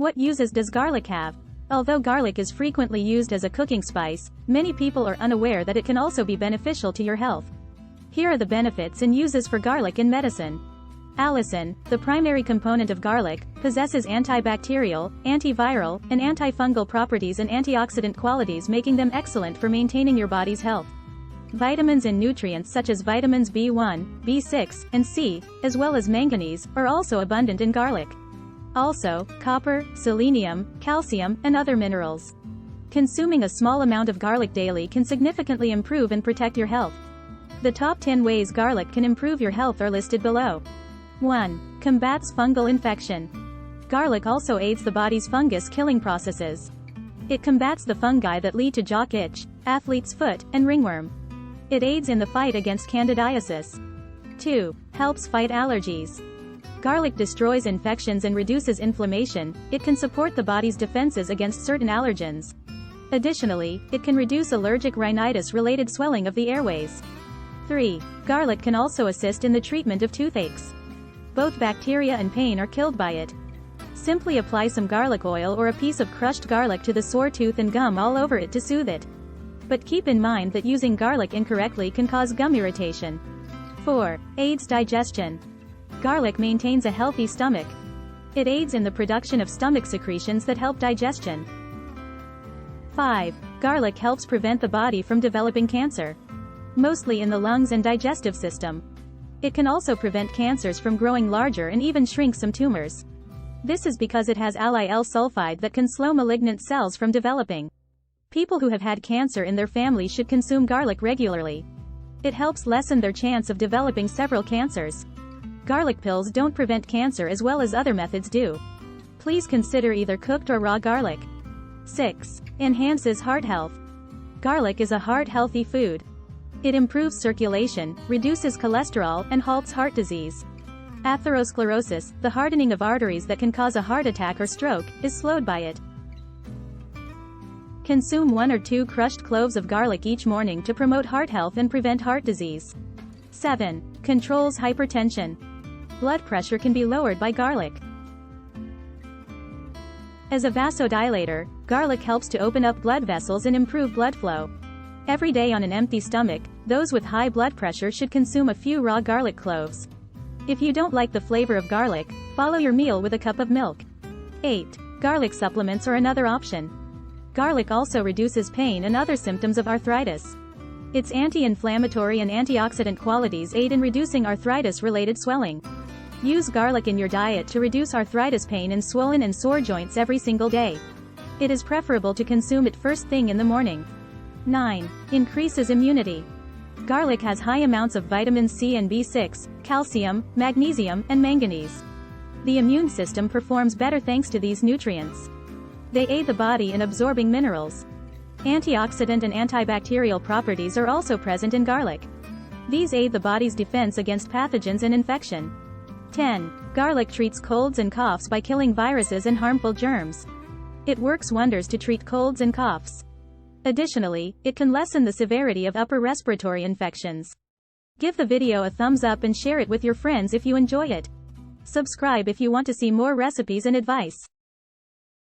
What uses does garlic have? Although garlic is frequently used as a cooking spice, many people are unaware that it can also be beneficial to your health. Here are the benefits and uses for garlic in medicine. Allicin, the primary component of garlic, possesses antibacterial, antiviral, and antifungal properties and antioxidant qualities, making them excellent for maintaining your body's health. Vitamins and nutrients such as vitamins B1, B6, and C, as well as manganese, are also abundant in garlic. Also, copper, selenium, calcium, and other minerals. Consuming a small amount of garlic daily can significantly improve and protect your health. The top 10 ways garlic can improve your health are listed below. 1. Combats fungal infection. Garlic also aids the body's fungus-killing processes. It combats the fungi that lead to jock itch, athlete's foot, and ringworm. It aids in the fight against candidiasis. 2. Helps fight allergies. Garlic destroys infections and reduces inflammation. It can support the body's defenses against certain allergens. Additionally, it can reduce allergic rhinitis-related swelling of the airways. 3. Garlic can also assist in the treatment of toothaches. Both bacteria and pain are killed by it. Simply apply some garlic oil or a piece of crushed garlic to the sore tooth and gum all over it to soothe it. But keep in mind that using garlic incorrectly can cause gum irritation. 4. Aids digestion. Garlic maintains a healthy stomach. It aids in the production of stomach secretions that help digestion. 5. Garlic helps prevent the body from developing cancer, mostly in the lungs and digestive system. It can also prevent cancers from growing larger and even shrink some tumors. This is because it has allyl sulfide that can slow malignant cells from developing. People who have had cancer in their family should consume garlic regularly. It helps lessen their chance of developing several cancers. Garlic pills don't prevent cancer as well as other methods do. Please consider either cooked or raw garlic. 6. Enhances heart health. Garlic is a heart-healthy food. It improves circulation, reduces cholesterol, and halts heart disease. Atherosclerosis, the hardening of arteries that can cause a heart attack or stroke, is slowed by it. Consume 1 or 2 crushed cloves of garlic each morning to promote heart health and prevent heart disease. 7. Controls hypertension. Blood pressure can be lowered by garlic. As a vasodilator, garlic helps to open up blood vessels and improve blood flow. Every day on an empty stomach, those with high blood pressure should consume a few raw garlic cloves. If you don't like the flavor of garlic, follow your meal with a cup of milk. 8. Garlic supplements are another option. Garlic also reduces pain and other symptoms of arthritis. Its anti-inflammatory and antioxidant qualities aid in reducing arthritis-related swelling. Use garlic in your diet to reduce arthritis pain and swollen and sore joints every single day. It is preferable to consume it first thing in the morning. 9. Increases immunity. Garlic has high amounts of vitamins C and B6, calcium, magnesium, and manganese. The immune system performs better thanks to these nutrients. They aid the body in absorbing minerals. Antioxidant and antibacterial properties are also present in garlic. These aid the body's defense against pathogens and infection. 10. Garlic treats colds and coughs by killing viruses and harmful germs. It works wonders to treat colds and coughs. Additionally, it can lessen the severity of upper respiratory infections. Give the video a thumbs up and share it with your friends if you enjoy it. Subscribe if you want to see more recipes and advice.